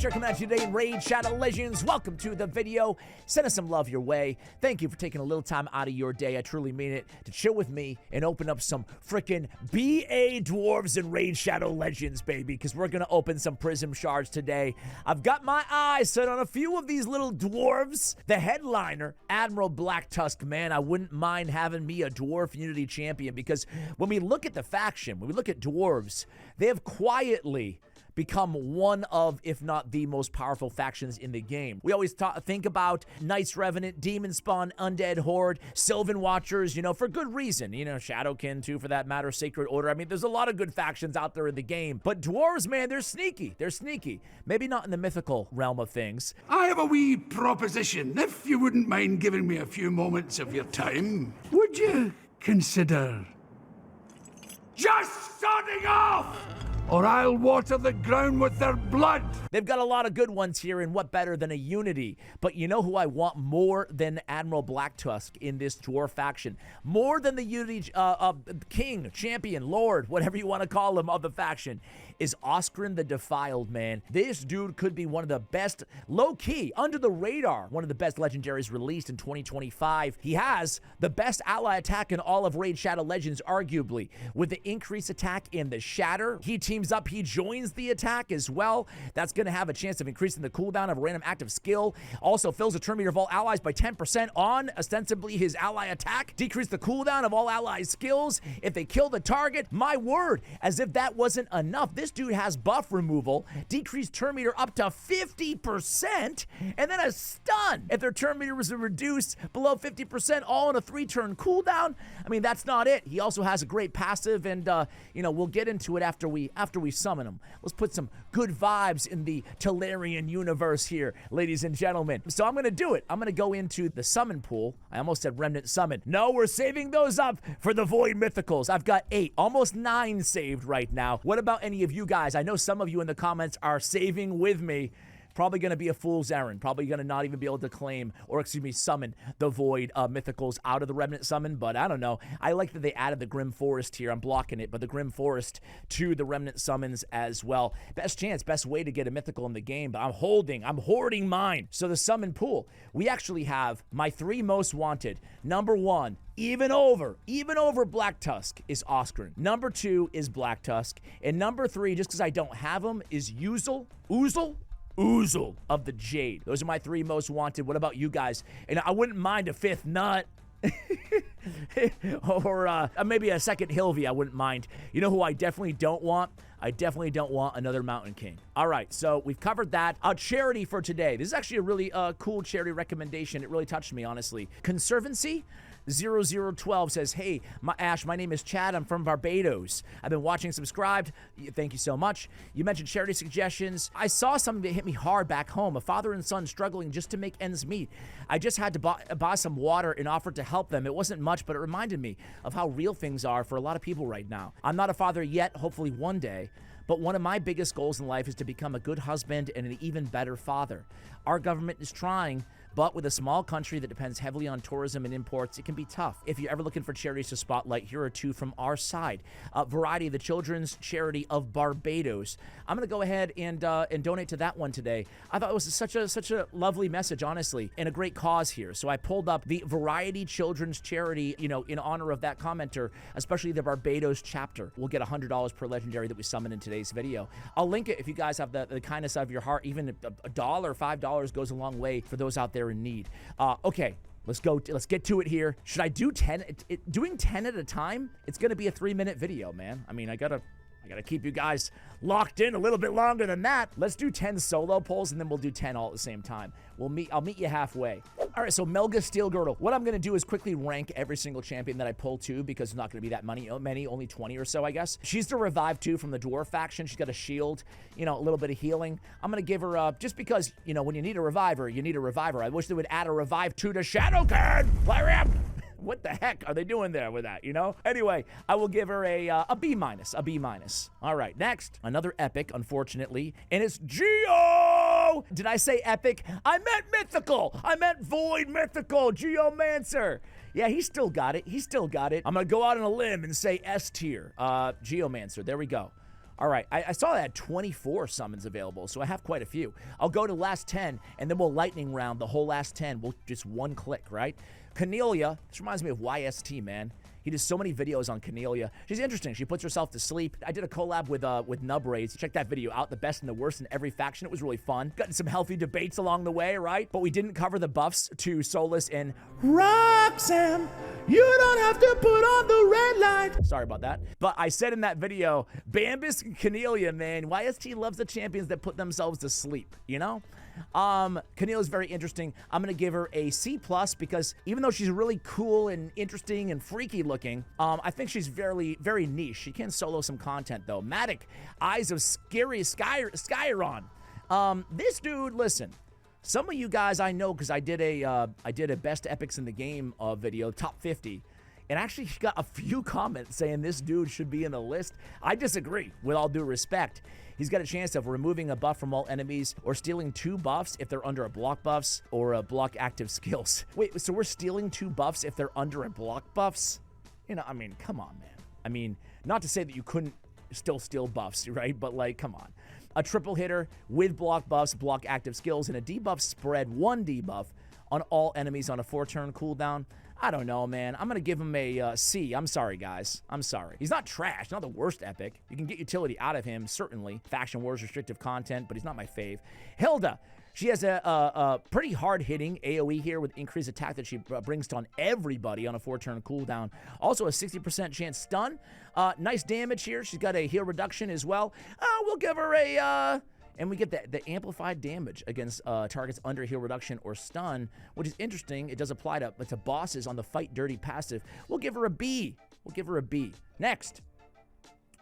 Master coming at you today in Raid Shadow Legends. Welcome to the video. Send us some love your way. Thank you for taking a little time out of your day. I truly mean it. To chill with me and open up some freaking BA Dwarves and Raid Shadow Legends, baby. Because we're going to open some Prism Shards today. I've got my eyes set on a few of these little dwarves. The headliner, Admiral Black Tusk, man, I wouldn't mind having me a Dwarf Unity champion. Because when we look at the faction, when we look at dwarves, they have quietly become one of, if not the most powerful factions in the game. We always think about Knights Revenant, Demon Spawn, Undead Horde, Sylvan Watchers, you know, for good reason. You know, Shadowkin too, for that matter, Sacred Order. I mean, there's a lot of good factions out there in the game. But dwarves, man, they're sneaky. They're sneaky. Maybe not in the mythical realm of things. I have a wee proposition. If you wouldn't mind giving me a few moments of your time, would you consider just starting off? Or I'll water the ground with their blood. They've got a lot of good ones here, and what better than a Unity? But you know who I want more than Admiral Black Tusk in this dwarf faction? More than the Unity King, Champion, Lord, whatever you want to call him of the faction, is Oscarin the Defiled, man. This dude could be one of the best, low-key, under the radar, one of the best legendaries released in 2025. He has the best ally attack in all of Raid Shadow Legends, arguably. With the increased attack in the Shatter, he teams up, he joins the attack as well. That's going to have a chance of increasing the cooldown of a random active skill. Also fills the turn meter of all allies by 10% on ostensibly his ally attack. Decrease the cooldown of all allies skills if they kill the target. My word, as if that wasn't enough, this dude has buff removal, decreased turn meter up to 50%, and then a stun if their turn meter was reduced below 50%, all in a 3-turn cooldown. I mean, that's not it. He also has a great passive, and you know, we'll get into it after we summon him. Let's put some good vibes in the Talarian universe here, ladies and gentlemen. So I'm gonna do it. I'm gonna go into the summon pool. I almost said Remnant Summon. No, we're saving those up for the Void Mythicals. I've got 8, almost 9 saved right now. What about any of you guys? I know some of you in the comments are saving with me. Probably going to be a fool's errand. Probably going to not even be able to claim, or excuse me, summon the Void Mythicals out of the Remnant Summon, but I don't know. I like that they added the Grim Forest here. I'm blocking it, but the Grim Forest to the Remnant Summons as well. Best chance, best way to get a Mythical in the game, but I'm hoarding mine. So the summon pool, we actually have my 3 most wanted. Number 1, even over Black Tusk, is Oscarin. Number 2 is Black Tusk. And number 3, just because I don't have him, is Oozle of the Jade. Those are my 3 most wanted. What about you guys? And I wouldn't mind a 5th nut. or maybe a 2nd Hilvy, I wouldn't mind. You know who I definitely don't want? I definitely don't want another Mountain King. All right, so we've covered that. A charity for today. This is actually a really cool charity recommendation. It really touched me, honestly. Conservancy 0012 says, hey, Ash, my name is Chad. I'm from Barbados. I've been watching, subscribed. Thank you so much. You mentioned charity suggestions. I saw something that hit me hard back home. A father and son struggling just to make ends meet. I just had to buy some water and offered to help them. It wasn't much, but it reminded me of how real things are for a lot of people right now. I'm not a father yet, hopefully one day. But one of my biggest goals in life is to become a good husband and an even better father. Our government is trying, but with a small country that depends heavily on tourism and imports, it can be tough. If you're ever looking for charities to spotlight, here are 2 from our side. Variety, the Children's Charity of Barbados. I'm going to go ahead and donate to that one today. I thought it was such a lovely message, honestly, and a great cause here. So I pulled up the Variety Children's Charity, you know, in honor of that commenter, especially the Barbados chapter. We'll get $100 per legendary that we summon in today's video. I'll link it if you guys have the kindness of your heart. Even $1, $5 goes a long way for those out there in need. Okay, let's get to it here. Should I do 10? Doing 10 at a time, it's gonna be a 3-minute video, man. I mean, I gotta keep you guys locked in a little bit longer than that. Let's do 10 solo polls, and then we'll do 10 all at the same time. I'll meet you halfway. All right, so Melga Steel Girdle. What I'm going to do is quickly rank every single champion that I pull to, because it's not going to be that many, only 20 or so, I guess. She's the Revive 2 from the Dwarf faction. She's got a shield, you know, a little bit of healing. I'm going to give her, just because, you know, when you need a reviver, you need a reviver. I wish they would add a Revive 2 to Shadowkin. Fire up! What the heck are they doing there with that, you know? Anyway, I will give her a B minus, a B minus. All right, next, another epic, unfortunately, and it's Geo! Did I say epic? I meant mythical! I meant Void Mythical, Geomancer! Yeah, he still got it, I'm gonna go out on a limb and say S tier, Geomancer, there we go. All right, I saw that I had 24 summons available, so I have quite a few. I'll go to last 10, and then we'll lightning round the whole last 10. We'll just one click, right? Cornelia, this reminds me of YST, man. He does so many videos on Cornelia. She's interesting. She puts herself to sleep. I did a collab with Nubraids. Check that video out. The best and the worst in every faction. It was really fun. Gotten some healthy debates along the way, right? But we didn't cover the buffs to Solus and Roxanne. You don't have to put on the red light. Sorry about that. But I said in that video, Bambus and Cornelia, man, YST loves the champions that put themselves to sleep, you know? Cornelia's very interesting. I'm gonna give her a C+ because even though she's really cool and interesting and freaky looking, I think she's very, very niche. She can solo some content though. Matic, Eyes of Scary Skyron. This dude, listen. Some of you guys I know because I did a best epics in the game video, top 50. And actually got a few comments saying this dude should be in the list. I disagree, with all due respect. He's got a chance of removing a buff from all enemies or stealing 2 buffs if they're under a block buffs or a block active skills. Wait, so we're stealing 2 buffs if they're under a block buffs? You know, I mean, come on, man. I mean, not to say that you couldn't still steal buffs, right? But like, come on. A triple hitter with block buffs, block active skills, and a debuff spread, 1 debuff on all enemies on a 4-turn cooldown. I don't know, man. I'm going to give him a C. I'm sorry, guys. I'm sorry. He's not trash. Not the worst epic. You can get utility out of him, certainly. Faction Wars restrictive content, but he's not my fave. Hilda. She has a pretty hard-hitting AoE here with increased attack that she brings on everybody on a 4-turn cooldown. Also a 60% chance stun. Nice damage here. She's got a heal reduction as well. We'll give her a... And we get the amplified damage against targets under heal reduction or stun, which is interesting. It does apply to bosses on the Fight Dirty passive. We'll give her a B. We'll give her a B. Next,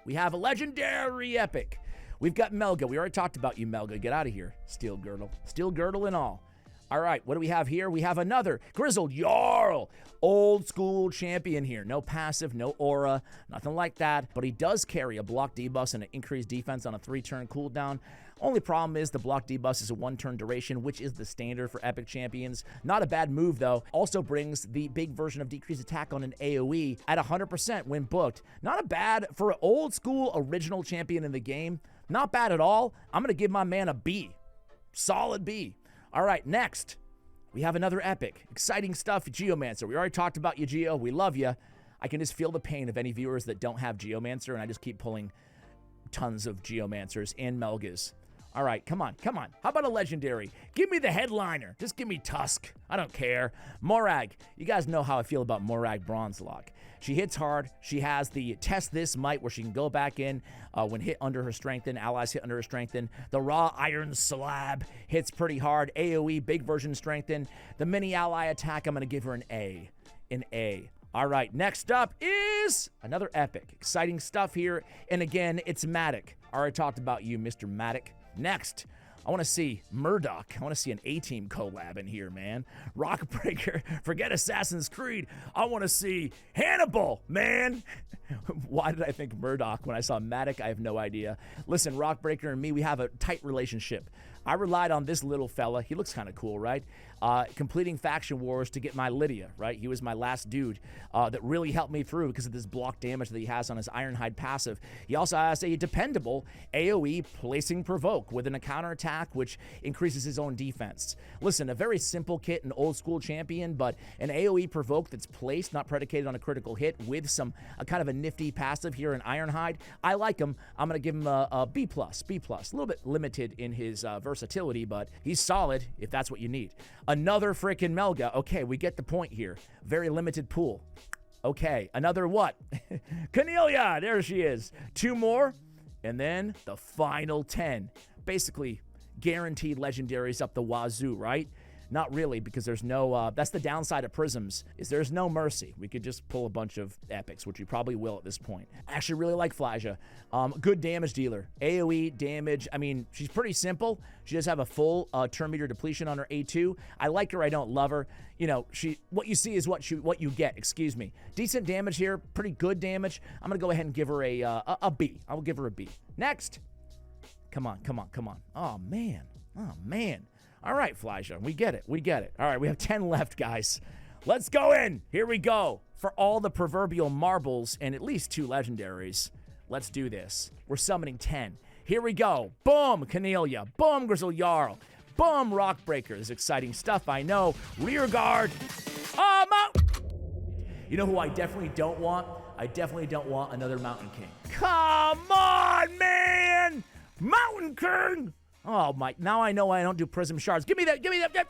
we have a legendary epic. We've got Melga. We already talked about you, Melga. Get out of here. Steel Girdle. Steel Girdle and all. All right, what do we have here? We have another Grizzled Jarl. Old school champion here. No passive, no aura, nothing like that. But he does carry a block debuff and an increased defense on a 3-turn cooldown. Only problem is the block debuff is a 1-turn duration, which is the standard for epic champions. Not a bad move, though. Also brings the big version of decreased attack on an AoE at 100% when booked. Not a bad for an old school original champion in the game. Not bad at all. I'm going to give my man a B. Solid B. All right, next, we have another epic. Exciting stuff, Geomancer. We already talked about you, Geo. We love you. I can just feel the pain of any viewers that don't have Geomancer, and I just keep pulling tons of Geomancers and Melgas. All right, come on, come on. How about a legendary? Give me the headliner. Just give me Tusk. I don't care. Morag. You guys know how I feel about Morag Bronzelock. She hits hard. She has the Test This Might where she can go back in when hit under her strengthen. Allies hit under her strengthen. The Raw Iron Slab hits pretty hard. AoE, big version strengthen. The mini ally attack, I'm going to give her an A. An A. All right, next up is another epic. Exciting stuff here. And again, it's Matic. I already talked about you, Mr. Matic. Next, I want to see Murdoch. I want to see an A-Team collab in here, man. Rockbreaker. Forget Assassin's Creed. I want to see Hannibal, man. Why did I think Murdoch when I saw Matic? I have no idea. Listen, Rockbreaker and me, we have a tight relationship. I relied on this little fella. He looks kind of cool, right? Completing Faction Wars to get my Lydia, right? He was my last dude that really helped me through because of this block damage that he has on his Ironhide passive. He also has a dependable AoE placing provoke with an counterattack which increases his own defense. Listen, a very simple kit, an old school champion, but an AoE provoke that's placed, not predicated on a critical hit with some kind of a nifty passive here in Ironhide. I like him. I'm going to give him a B+, B+. A little bit limited in his versatility, but he's solid if that's what you need. Another freaking Melga. Okay, we get the point here. Very limited pool. Okay, another what? Cornelia, there she is. 2 more, and then the final 10. Basically, guaranteed legendaries up the wazoo, right? Not really, because there's no, that's the downside of Prisms, is there's no mercy. We could just pull a bunch of epics, which we probably will at this point. I actually really like Flaja. Good damage dealer. AoE damage, I mean, she's pretty simple. She does have a full turn meter depletion on her A2. I like her, I don't love her. You know, what you see is what you get, excuse me. Decent damage here, pretty good damage. I'm gonna go ahead and give her a B. I will give her a B. Next. Come on, come on, come on. Oh, man. Oh, man. All right, Flaja, we get it. We get it. All right, we have 10 left, guys. Let's go in. Here we go. For all the proverbial marbles and at least 2 legendaries, Let's do this. We're summoning 10. Here we go. Boom, Cornelia. Boom, Grizzle Jarl. Boom, Rockbreaker. This is exciting stuff, I know. Rear guard. You know who I definitely don't want? I definitely don't want another Mountain King. Come on, man! Mountain King! Oh, my. Now I know why I don't do Prism Shards. Give me that. Give me that.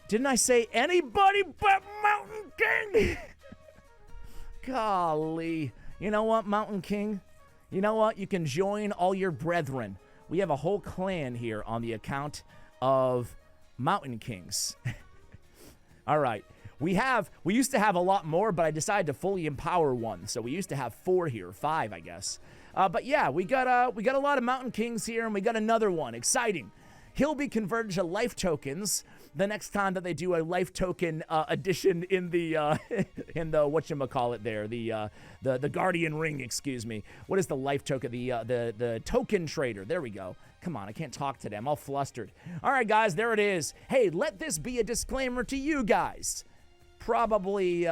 Didn't I say anybody but Mountain King? Golly. You know what, Mountain King? You know what? You can join all your brethren. We have a whole clan here on the account of Mountain Kings. All right. We used to have a lot more, but I decided to fully empower one. So we used to have 4 here, 5, I guess. But yeah, we got a lot of Mountain Kings here, and we got another one. Exciting. He'll be converted to life tokens the next time that they do a life token addition in the whatchamacallit there, the Guardian Ring, excuse me. What is the life token? The token trader. There we go. Come on, I can't talk today. I'm all flustered. All right, guys, there it is. Hey, let this be a disclaimer to you guys. Probably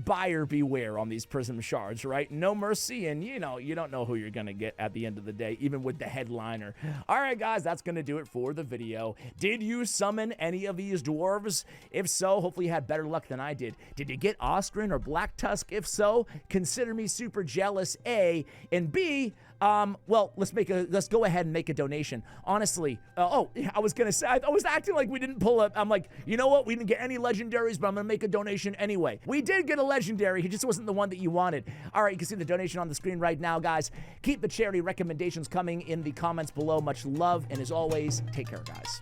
buyer beware on these Prism Shards, right? No mercy, and you don't know who you're gonna get at the end of the day, even with the headliner. All right, guys, that's gonna do it for the video. Did you summon any of these dwarves? If so, hopefully you had better luck than I did. Did you get Ostrin or Black Tusk? If so, consider me super jealous, A, and B, well, let's go ahead and make a donation. Honestly, I was gonna say, I was acting like we didn't pull up. I'm like, you know what? We didn't get any legendaries, but I'm gonna make a donation anyway. We did get a legendary. He just wasn't the one that you wanted. All right, you can see the donation on the screen right now, guys. Keep the charity recommendations coming in the comments below. Much love, and as always, take care, guys.